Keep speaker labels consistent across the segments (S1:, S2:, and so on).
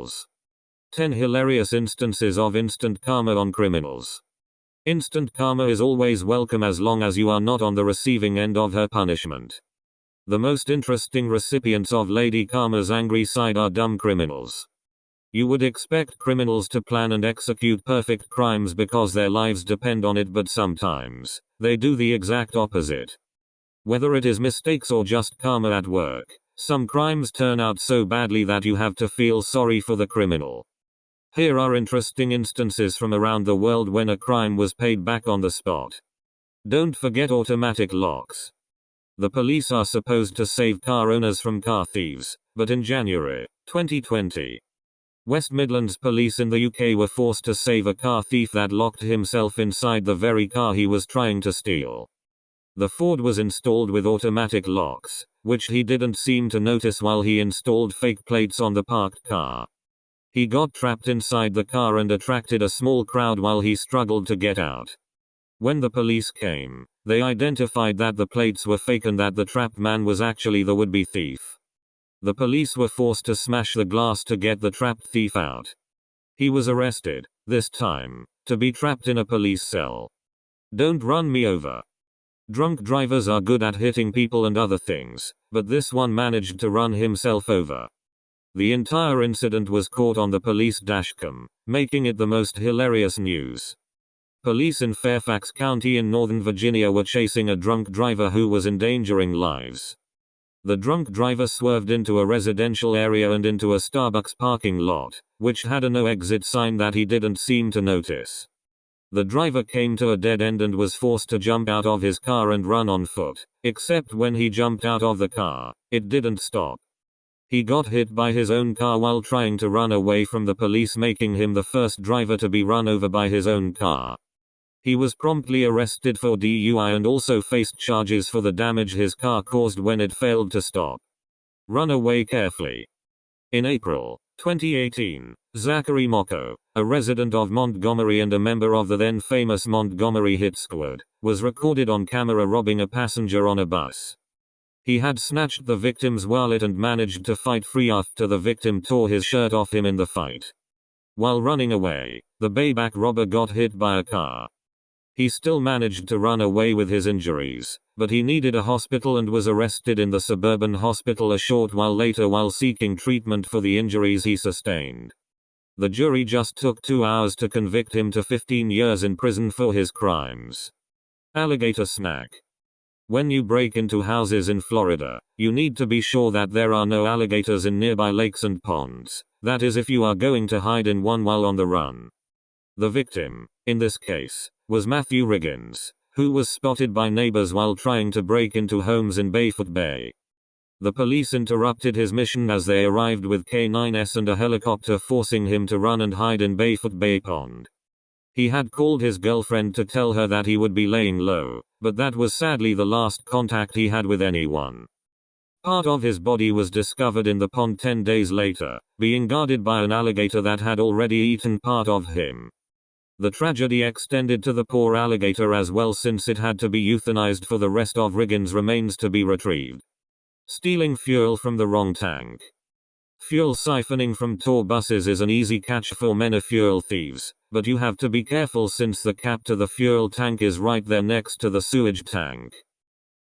S1: criminals. 10 hilarious instances of instant karma on criminals. Instant karma is always welcome as long as you are not on the receiving end of her punishment. The most interesting recipients of Lady Karma's angry side are dumb criminals. You would expect criminals to plan and execute perfect crimes because their lives depend on it, but sometimes they do the exact opposite. Whether it is mistakes or just karma at work, some crimes turn out so badly that you have to feel sorry for the criminal. Here are interesting instances from around the world when a crime was paid back on the spot. Don't forget automatic locks. The police are supposed to save car owners from car thieves, but in January 2020, West Midlands police in the UK were forced to save a car thief that locked himself inside the very car he was trying to steal. The Ford was installed with automatic locks, which he didn't seem to notice while he installed fake plates on the parked car. He got trapped inside the car and attracted a small crowd while he struggled to get out. When the police came, they identified that the plates were fake and that the trapped man was actually the would-be thief. The police were forced to smash the glass to get the trapped thief out. He was arrested, this time, to be trapped in a police cell. Don't run me over. Drunk drivers are good at hitting people and other things, but this one managed to run himself over. The entire incident was caught on the police dashcam, making it the most hilarious news. Police in Fairfax County in Northern Virginia were chasing a drunk driver who was endangering lives. The drunk driver swerved into a residential area and into a Starbucks parking lot, which had a no exit sign that he didn't seem to notice. The driver came to a dead end and was forced to jump out of his car and run on foot, except when he jumped out of the car, it didn't stop. He got hit by his own car while trying to run away from the police, making him the first driver to be run over by his own car. He was promptly arrested for DUI and also faced charges for the damage his car caused when it failed to stop. Run away carefully. In April 2018, Zachary Mocco, a resident of Montgomery and a member of the then famous Montgomery Hit Squad, was recorded on camera robbing a passenger on a bus. He had snatched the victim's wallet and managed to fight free after the victim tore his shirt off him in the fight. While running away, the bayback robber got hit by a car. He still managed to run away with his injuries, but he needed a hospital and was arrested in the suburban hospital a short while later while seeking treatment for the injuries he sustained. The jury just took 2 hours to convict him to 15 years in prison for his crimes. Alligator snack. When you break into houses in Florida, you need to be sure that there are no alligators in nearby lakes and ponds, that is if you are going to hide in one while on the run. The victim, in this case, was Matthew Riggins, who was spotted by neighbors while trying to break into homes in Bayfoot Bay. The police interrupted his mission as they arrived with K9s and a helicopter, forcing him to run and hide in Bayfoot Bay Pond. He had called his girlfriend to tell her that he would be laying low, but that was sadly the last contact he had with anyone. Part of his body was discovered in the pond 10 days later, being guarded by an alligator that had already eaten part of him. The tragedy extended to the poor alligator as well, since it had to be euthanized for the rest of Riggins' remains to be retrieved. Stealing fuel from the wrong tank. Fuel siphoning from tour buses is an easy catch for many fuel thieves, but you have to be careful since the cap to the fuel tank is right there next to the sewage tank.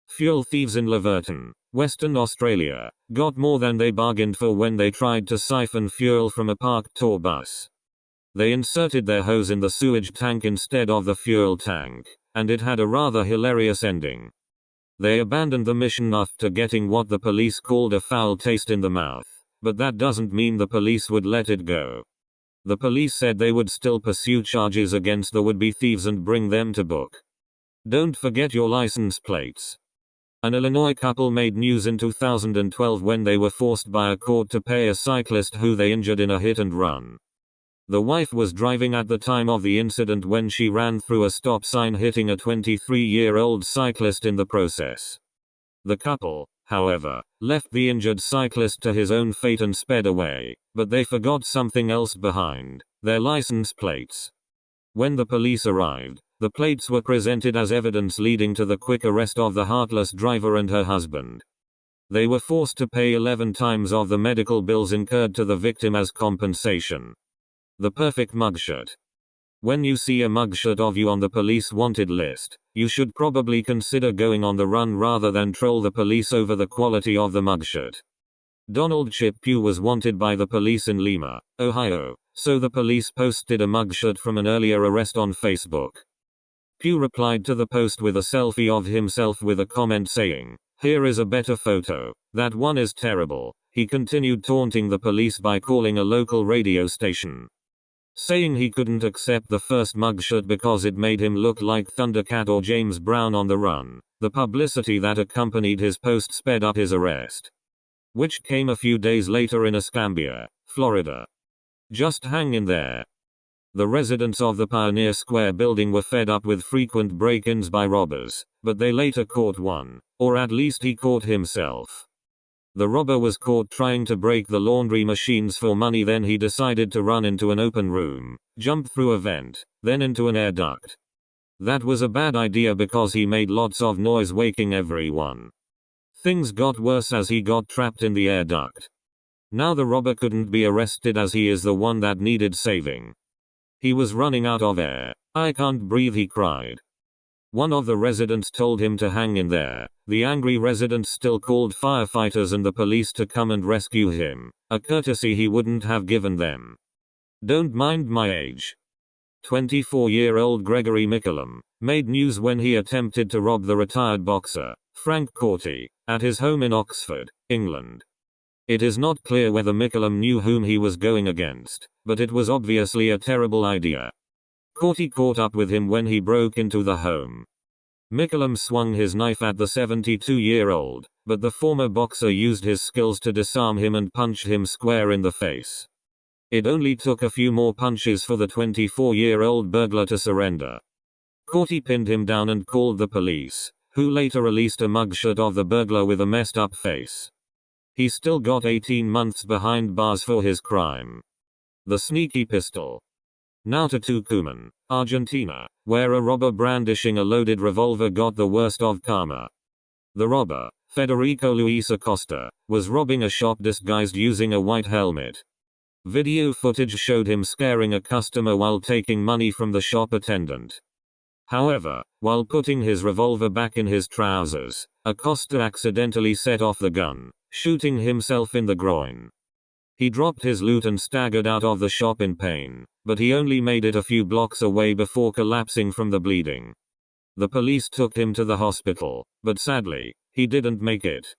S1: Fuel thieves in Laverton, Western Australia, got more than they bargained for when they tried to siphon fuel from a parked tour bus. They inserted their hose in the sewage tank instead of the fuel tank, and it had a rather hilarious ending. They abandoned the mission after getting what the police called a foul taste in the mouth, but that doesn't mean the police would let it go. The police said they would still pursue charges against the would-be thieves and bring them to book. Don't forget your license plates. An Illinois couple made news in 2012 when they were forced by a court to pay a cyclist who they injured in a hit and run. The wife was driving at the time of the incident when she ran through a stop sign, hitting a 23-year-old cyclist in the process. The couple, however, left the injured cyclist to his own fate and sped away, but they forgot something else behind: their license plates. When the police arrived, the plates were presented as evidence, leading to the quick arrest of the heartless driver and her husband. They were forced to pay 11 times of the medical bills incurred to the victim as compensation. The perfect mugshot. When you see a mugshot of you on the police wanted list, you should probably consider going on the run rather than troll the police over the quality of the mugshot. Donald Chip Pugh was wanted by the police in Lima, Ohio, so the police posted a mugshot from an earlier arrest on Facebook. Pugh replied to the post with a selfie of himself with a comment saying, "Here is a better photo. That one is terrible." He continued taunting the police by calling a local radio station, saying he couldn't accept the first mugshot because it made him look like Thundercat or James Brown on the run. The publicity that accompanied his post sped up his arrest, which came a few days later in Escambia, Florida. Just hang in there. The residents of the Pioneer Square building were fed up with frequent break-ins by robbers, but they later caught one, or at least he caught himself. The robber was caught trying to break the laundry machines for money, then he decided to run into an open room, jump through a vent, then into an air duct. That was a bad idea because he made lots of noise waking everyone. Things got worse as he got trapped in the air duct. Now the robber couldn't be arrested as he is the one that needed saving. He was running out of air. "I can't breathe," he cried. One of the residents told him to hang in there. The angry residents still called firefighters and the police to come and rescue him, a courtesy he wouldn't have given them. Don't mind my age. 24-year-old Gregory Micklem made news when he attempted to rob the retired boxer, Frank Corti, at his home in Oxford, England. It is not clear whether Micklem knew whom he was going against, but it was obviously a terrible idea. Corti caught up with him when he broke into the home. Micklem swung his knife at the 72-year-old, but the former boxer used his skills to disarm him and punched him square in the face. It only took a few more punches for the 24-year-old burglar to surrender. Corti pinned him down and called the police, who later released a mugshot of the burglar with a messed up face. He still got 18 months behind bars for his crime. The sneaky pistol. Now to Tucumán, Argentina, where a robber brandishing a loaded revolver got the worst of karma. The robber, Federico Luis Acosta, was robbing a shop disguised using a white helmet. Video footage showed him scaring a customer while taking money from the shop attendant. However, while putting his revolver back in his trousers, Acosta accidentally set off the gun, shooting himself in the groin. He dropped his loot and staggered out of the shop in pain, but he only made it a few blocks away before collapsing from the bleeding. The police took him to the hospital, but sadly, he didn't make it.